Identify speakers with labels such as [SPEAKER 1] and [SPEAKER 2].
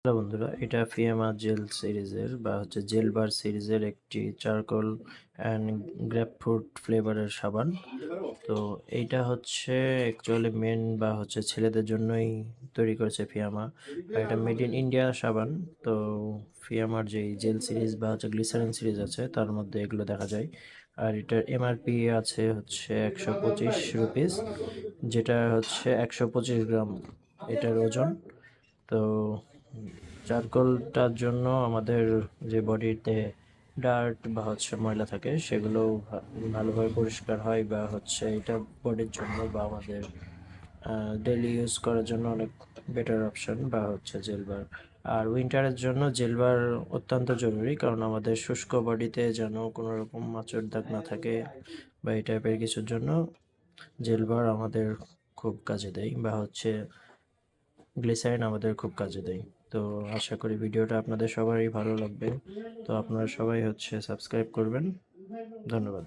[SPEAKER 1] Hello বন্ধুরা, এটা Fiama gel সিরিজের বা জেল বার সিরিজের একটি চারকোল অ্যান্ড গ্রেপফ্রুট ফ্লেভারের সাবান। তো এইটা হচ্ছে অ্যাকচুয়ালি মেন বা ছেলেদের জন্যই তৈরি করেছে ফিয়ামা। আর এটা মেড ইন ইন্ডিয়া সাবান। তো ফিয়ামার যেই জেল সিরিজ বা গ্লিসারিন সিরিজ আছে তার মধ্যে এগুলো দেখা যায়। আর এটার এমআরপি আছে 125 রুপিস, যেটা 125 গ্রাম এটার ওজন। তো চারকোলটার জন্য আমাদের যে বডিতে ডার্ট বা ময়লা থাকে সেগুলো ভালোভাবে পরিষ্কার হয়, বা এটা বডির জন্য বা আমাদের ডেইলি ইউজ করার জন্য অনেক বেটার অপশন বা জেল বার। আর উইন্টারের জন্য জেল বার অত্যন্ত জরুরি, কারণ আমাদের শুষ্ক বডিতে যেন কোনো রকম মাচড় দাগ না থাকে বা এই টাইপের কিছুর জন্য জেল বার আমাদের খুব কাজে দেয়, বা গ্লিসারিন আমাদের খুব কাজে দেয়। তো আশা করি ভিডিওটা আপনাদের সবারই ভালো লাগবে। তো আপনারা সবাই সাবস্ক্রাইব করবেন। ধন্যবাদ।